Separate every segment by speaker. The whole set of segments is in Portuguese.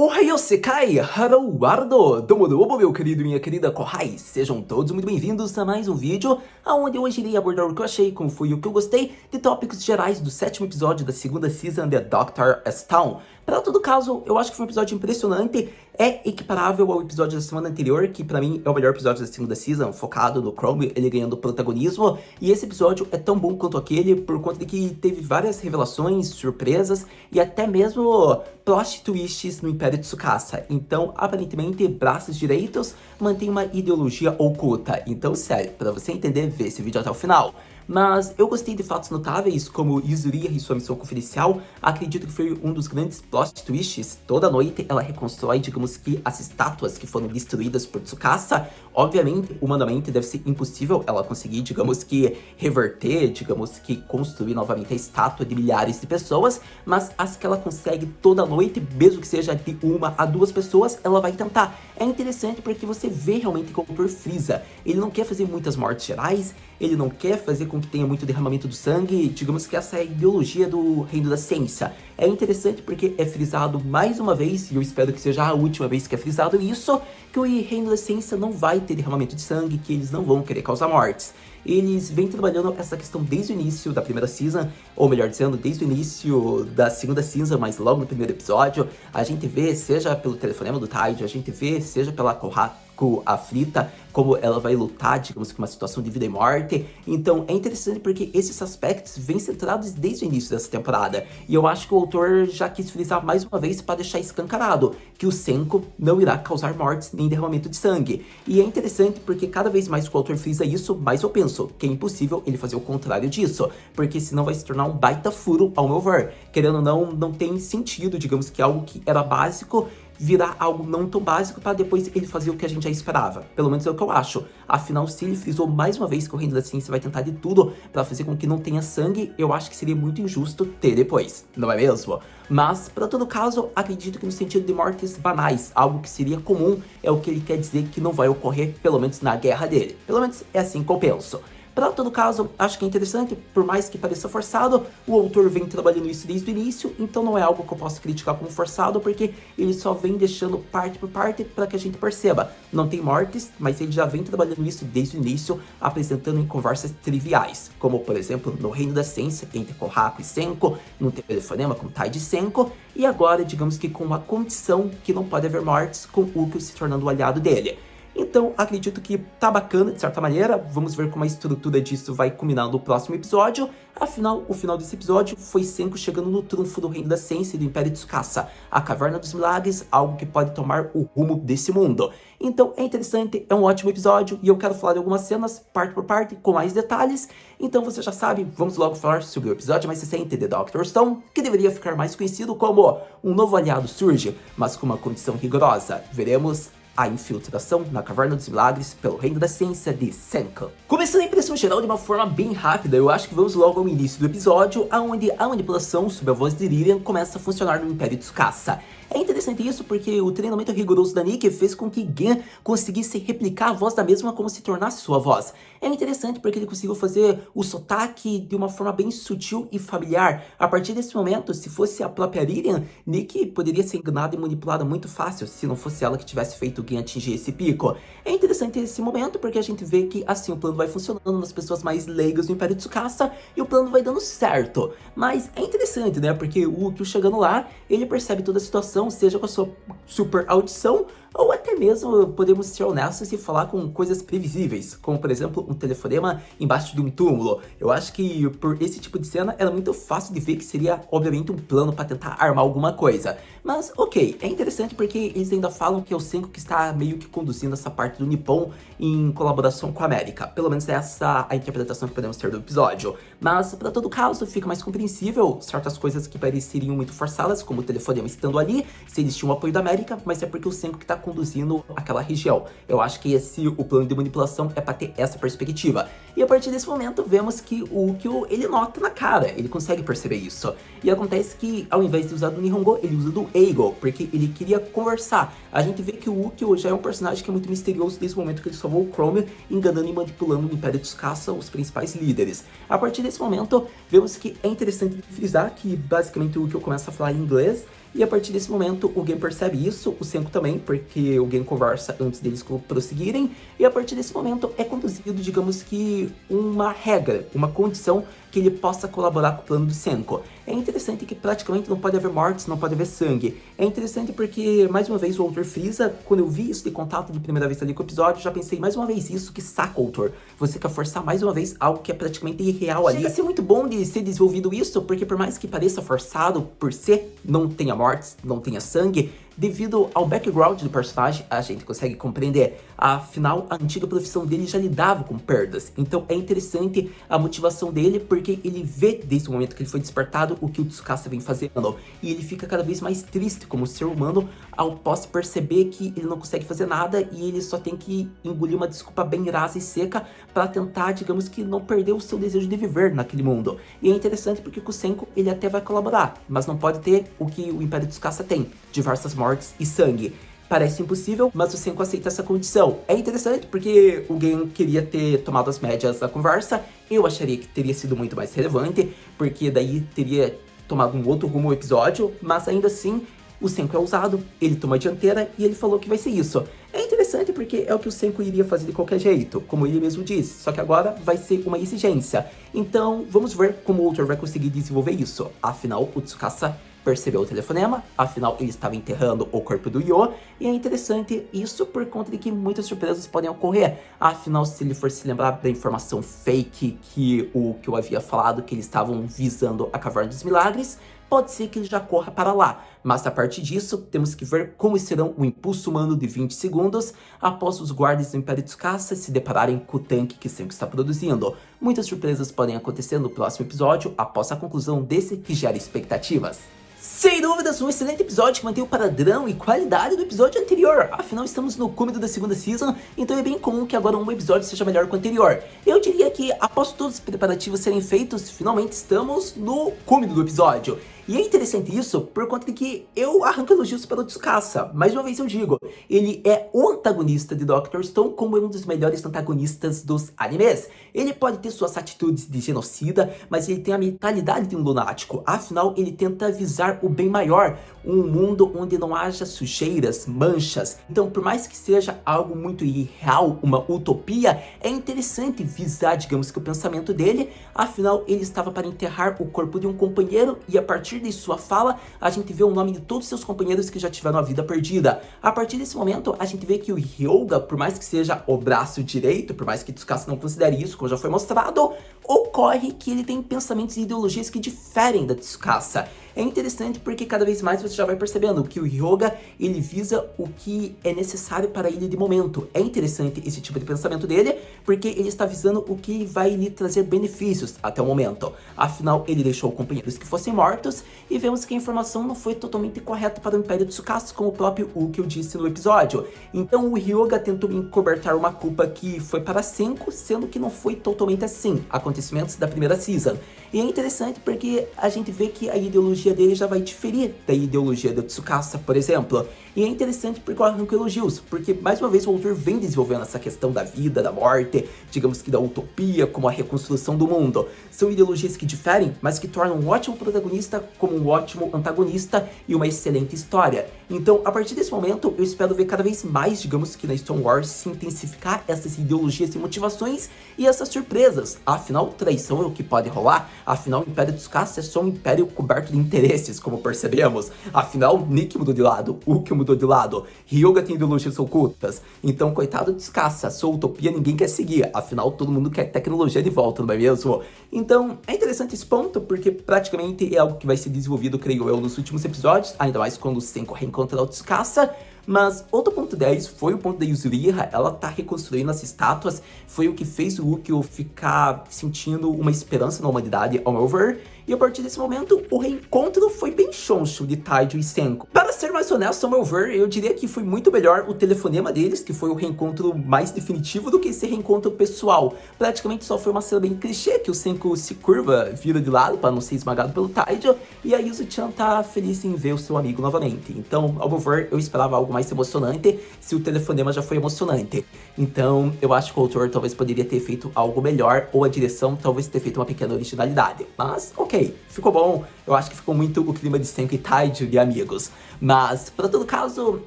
Speaker 1: Ohayou Sekai, Harouardo, Domo Domo, meu querido e minha querida Kohai. Sejam todos muito bem-vindos a mais um vídeo, onde hoje irei abordar o que eu achei, como foi o que eu gostei, de tópicos gerais do 7º episódio da segunda season de Dr. Stone. Para todo caso, eu acho que foi um episódio impressionante, é equiparável ao episódio da semana anterior, que pra mim é o melhor episódio da segunda season, focado no Chrome, ele ganhando protagonismo, e esse episódio é tão bom quanto aquele, por conta de que teve várias revelações, surpresas, e até mesmo plot twists no Império de Tsukasa. Então, aparentemente, braços direitos mantém uma ideologia oculta. Então, sério, pra você entender, vê esse vídeo até o final. Mas eu gostei de fatos notáveis, como Yuzuriha e sua missão confidencial. Acredito que foi um dos grandes plot twists. Toda noite ela reconstrói, digamos que, as estátuas que foram destruídas por Tsukasa. Obviamente, humanamente, deve ser impossível ela conseguir, digamos que, reverter, digamos que, construir novamente a estátua de milhares de pessoas. Mas as que ela consegue toda noite, mesmo que seja de 1 a 2 pessoas, ela vai tentar. É interessante porque você vê realmente que o Dr. Frieza, ele não quer fazer muitas mortes gerais, ele não quer fazer com que tenha muito derramamento do sangue, digamos que essa é a ideologia do reino da ciência. É interessante porque é frisado mais uma vez, e eu espero que seja a última vez que é frisado isso, que o reino da ciência não vai ter derramamento de sangue, que eles não vão querer causar mortes. Eles vêm trabalhando essa questão desde o início da primeira season, ou melhor dizendo, desde o início da segunda season, mas logo no primeiro episódio, a gente vê, seja pelo telefonema do Tide, a gente vê, seja pela Kohaku aflita, como ela vai lutar, digamos que uma situação de vida e morte. Então é interessante porque esses aspectos vêm centrados desde o início dessa temporada. E eu acho que o autor já quis frisar mais uma vez para deixar escancarado que o Senko não irá causar mortes nem derramamento de sangue. E é interessante porque cada vez mais que o autor frisa isso, mais eu penso que é impossível ele fazer o contrário disso. Porque senão vai se tornar um baita furo ao meu ver. Querendo ou não tem sentido, digamos que algo que era básico virar algo não tão básico para depois ele fazer o que a gente já esperava. Pelo menos é o que eu acho. Afinal, se ele frisou mais uma vez que o reino da ciência vai tentar de tudo para fazer com que não tenha sangue, eu acho que seria muito injusto ter depois, não é mesmo? Mas, para todo caso, acredito que no sentido de mortes banais, algo que seria comum, é o que ele quer dizer que não vai ocorrer, pelo menos na guerra dele. Pelo menos é assim que eu penso. Para todo caso, acho que é interessante, por mais que pareça forçado, o autor vem trabalhando isso desde o início, então não é algo que eu posso criticar como forçado, porque ele só vem deixando parte por parte para que a gente perceba. Não tem mortes, mas ele já vem trabalhando isso desde o início, apresentando em conversas triviais, como por exemplo no Reino da Ciência, entre Kohaku e Senko, no telefonema com Tide e Senko, e agora digamos que com uma condição que não pode haver mortes, com Ukyo se tornando o aliado dele. Então, acredito que tá bacana, de certa maneira. Vamos ver como a estrutura disso vai culminar no próximo episódio. Afinal, o final desse episódio foi Senko chegando no trunfo do Reino da Ciência e do Império de Tsukasa, a Caverna dos Milagres, algo que pode tomar o rumo desse mundo. Então, é interessante, é um ótimo episódio, e eu quero falar de algumas cenas, parte por parte, com mais detalhes. Então, você já sabe, vamos logo falar sobre o episódio mais recente de Dr. Stone, que deveria ficar mais conhecido como um novo aliado surge, mas com uma condição rigorosa. Veremos a infiltração na Caverna dos Milagres pelo Reino da Ciência de Senko. Começando a impressão geral de uma forma bem rápida, eu acho que vamos logo ao início do episódio, onde a manipulação sob a voz de Lilian começa a funcionar no Império de Tsukasa. É interessante isso porque o treinamento rigoroso da Nikki fez com que Gen conseguisse replicar a voz da mesma como se tornasse sua voz. É interessante porque ele conseguiu fazer o sotaque de uma forma bem sutil e familiar. A partir desse momento, se fosse a própria Lilian, Nikki poderia ser enganada e manipulada muito fácil se não fosse ela que tivesse feito Gen atingir esse pico. É interessante esse momento porque a gente vê que assim o plano vai funcionando nas pessoas mais leigas do Império de Tsukasa e o plano vai dando certo. Mas é interessante, né? Porque o Ukyo chegando lá, ele percebe toda a situação, seja com a sua super audição, ou até mesmo podemos ser honestos e falar com coisas previsíveis, como por exemplo um telefonema embaixo de um túmulo. Eu acho que por esse tipo de cena era muito fácil de ver que seria obviamente um plano para tentar armar alguma coisa. Mas ok, é interessante porque eles ainda falam que é o Senko que está meio que conduzindo essa parte do Nippon em colaboração com a América. Pelo menos essa é a interpretação que podemos ter do episódio. Mas para todo caso fica mais compreensível certas coisas que pareceriam muito forçadas, como o telefonema estando ali, se eles tinham o apoio da América, mas é porque o Senko que está conduzindo aquela região. Eu acho que o plano de manipulação é para ter essa perspectiva. E a partir desse momento vemos que o Ukyo, ele nota na cara, ele consegue perceber isso. E acontece que ao invés de usar do Nihongo, ele usa do Eigo, porque ele queria conversar. A gente vê que o Ukyo já é um personagem que é muito misterioso desde o momento que ele salvou o Chrome, enganando e manipulando no Império de Tsukasa os principais líderes. A partir desse momento, vemos que é interessante frisar que basicamente o Ukyo começa a falar em inglês, E a partir desse momento, o Gen percebe isso, o Senko também, porque o Gen conversa antes deles prosseguirem, e a partir desse momento é conduzido, digamos que, uma regra, uma condição que ele possa colaborar com o plano do Senko. É interessante que praticamente não pode haver mortes, não pode haver sangue. É interessante porque, mais uma vez, o autor frisa, quando eu vi isso de contato de primeira vez ali com o episódio, já pensei, mais uma vez isso, que saco, autor. Você quer forçar mais uma vez algo que é praticamente irreal ali. Chega a ser muito bom de ser desenvolvido isso, porque por mais que pareça forçado por ser, não tenha mortes, não tenha sangue, devido ao background do personagem, a gente consegue compreender. Afinal, a antiga profissão dele já lidava com perdas. Então é interessante a motivação dele, porque ele vê desde o momento que ele foi despertado o que o Tsukasa vem fazendo. E ele fica cada vez mais triste como ser humano ao pós perceber que ele não consegue fazer nada e ele só tem que engolir uma desculpa bem rasa e seca para tentar, digamos que, não perder o seu desejo de viver naquele mundo. E é interessante porque com o Senko ele até vai colaborar, mas não pode ter o que o Império Tsukasa tem, diversas mortes e sangue. Parece impossível, mas o Senko aceita essa condição. É interessante porque o Gen queria ter tomado as médias da conversa. Eu acharia que teria sido muito mais relevante, porque daí teria tomado um outro rumo o episódio, mas ainda assim, o Senko é ousado, ele toma a dianteira e ele falou que vai ser isso. É interessante porque é o que o Senko iria fazer de qualquer jeito, como ele mesmo disse, só que agora vai ser uma exigência. Então, vamos ver como o autor vai conseguir desenvolver isso. Afinal, o Tsukasa percebeu o telefonema, afinal ele estava enterrando o corpo do Yo, e é interessante isso por conta de que muitas surpresas podem ocorrer. Afinal, se ele for se lembrar da informação fake que eu havia falado, que eles estavam visando a Caverna dos Milagres, pode ser que ele já corra para lá. Mas a partir disso, temos que ver como serão o impulso humano de 20 segundos após os guardas do Império Tsukasa se depararem com o tanque que Senko está produzindo. Muitas surpresas podem acontecer no próximo episódio após a conclusão desse que gera expectativas. Sem dúvidas, um excelente episódio que mantém o padrão e qualidade do episódio anterior. Afinal, estamos no cúmulo da segunda season, então é bem comum que agora um episódio seja melhor que o anterior. Eu diria que, após todos os preparativos serem feitos, finalmente estamos no cúmulo do episódio. E é interessante isso por conta de que eu arranco elogios para o Tsukasa. Mais uma vez eu digo, ele é o antagonista de Dr. Stone como um dos melhores antagonistas dos animes. Ele pode ter suas atitudes de genocida, mas ele tem a mentalidade de um lunático. Afinal, ele tenta visar o bem maior, um mundo onde não haja sujeiras, manchas. Então, por mais que seja algo muito irreal, uma utopia, é interessante visar, digamos que o pensamento dele. Afinal, ele estava para enterrar o corpo de um companheiro e a partir de sua fala, a gente vê o nome de todos seus companheiros que já tiveram a vida perdida. A partir desse momento, a gente vê que o Hyuga, por mais que seja o braço direito, por mais que Tsukasa não considere isso, como já foi mostrado, ocorre que ele tem pensamentos e ideologias que diferem da Tsukasa. É interessante porque cada vez mais você já vai percebendo que o Hyuga, ele visa o que é necessário para ele de momento. É interessante esse tipo de pensamento dele, porque ele está visando o que vai lhe trazer benefícios até o momento. Afinal, ele deixou companheiros que fossem mortos, e vemos que a informação não foi totalmente correta para o Império Tsukasa, como o próprio Ukyo disse no episódio. Então o Hyuga tentou encobertar uma culpa que foi para Senko, sendo que não foi totalmente assim, acontecimentos da primeira season. E é interessante porque a gente vê que a ideologia dele já vai diferir da ideologia do Tsukasa, por exemplo. E é interessante porque eu arranco elogios, porque mais uma vez o autor vem desenvolvendo essa questão da vida, da morte, digamos que da utopia, como a reconstrução do mundo. São ideologias que diferem, mas que tornam um ótimo protagonista como um ótimo antagonista e uma excelente história. Então, a partir desse momento, eu espero ver cada vez mais, digamos que na Stone Wars, se intensificar essas ideologias e motivações e essas surpresas. Afinal, traição é o que pode rolar. Afinal, o Império Tsukasa é só um império coberto de interesses, como percebemos. Afinal, Nick mudou de lado, Ukyo mudou de lado, Hyuga tem ideologias ocultas. Então, coitado de Tsukasa, sua utopia ninguém quer seguir. Afinal, todo mundo quer tecnologia de volta, não é mesmo? Então, é interessante esse ponto, porque praticamente é algo que vai ser desenvolvido, creio eu, nos últimos episódios, ainda mais quando o Senko reencontra o Tsukasa. Mas outro ponto 10 foi o ponto da Yuzuriha, ela tá reconstruindo as estátuas, foi o que fez o Ukyo ficar sentindo uma esperança na humanidade, ao meu ver. E a partir desse momento, o reencontro foi bem choncho de Taijo e Senko. Para ser mais honesto, ao meu ver, eu diria que foi muito melhor o telefonema deles, que foi o reencontro mais definitivo, do que esse reencontro pessoal. Praticamente só foi uma cena bem clichê, que o Senko se curva, vira de lado para não ser esmagado pelo Taijo, e a Yuzu-chan tá feliz em ver o seu amigo novamente. Então, ao meu ver, eu esperava algo mais emocionante, se o telefonema já foi emocionante. Então, eu acho que o autor talvez poderia ter feito algo melhor, ou a direção talvez ter feito uma pequena originalidade. Mas, ok. ok, ficou bom, eu acho que ficou muito o clima de Senku e Taiji de amigos. Mas, para todo caso,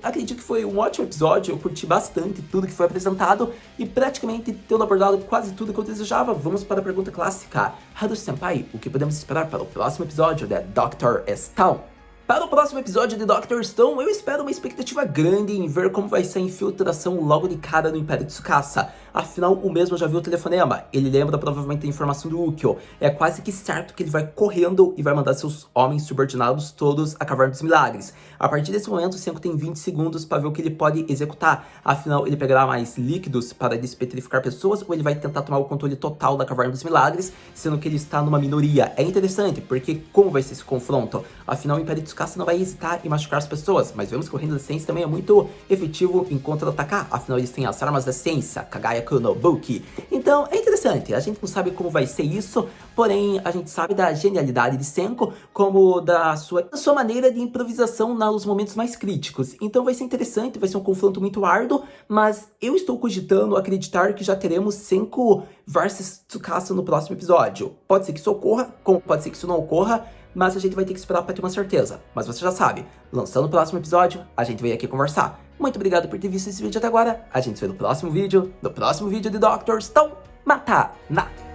Speaker 1: acredito que foi um ótimo episódio, eu curti bastante tudo que foi apresentado e praticamente tendo abordado quase tudo que eu desejava, vamos para a pergunta clássica. Haruhi-senpai, o que podemos esperar para o próximo episódio de Dr. Stone? Para o próximo episódio de Dr. Stone, eu espero uma expectativa grande em ver como vai ser a infiltração logo de cara no Império Tsukasa. Afinal, o mesmo já viu o telefonema, ele lembra provavelmente a informação do Ukyo. É quase que certo que ele vai correndo e vai mandar seus homens subordinados todos a Caverna dos Milagres. A partir desse momento, o Senku tem 20 segundos para ver o que ele pode executar. Afinal, ele pegará mais líquidos para despetrificar pessoas ou ele vai tentar tomar o controle total da Caverna dos Milagres, sendo que ele está numa minoria. É interessante, porque como vai ser esse confronto? Afinal, o Império Tsukasa não vai hesitar em machucar as pessoas, mas vemos que o Reino da Ciência também é muito efetivo em contra-atacar. Afinal, eles têm as armas da ciência, Kagaya no Buki. Então, é interessante. A gente não sabe como vai ser isso, porém, a gente sabe da genialidade de Senku, como da sua maneira de improvisação nos momentos mais críticos. Então vai ser interessante, vai ser um confronto muito árduo, mas eu estou cogitando acreditar que já teremos Senku versus Tsukasa no próximo episódio. Pode ser que isso ocorra, como pode ser que isso não ocorra, mas a gente vai ter que esperar para ter uma certeza. Mas você já sabe, lançando o próximo episódio, a gente veio aqui conversar. Muito obrigado por ter visto esse vídeo até agora. A gente se vê no próximo vídeo de Dr. Stone Mata Na.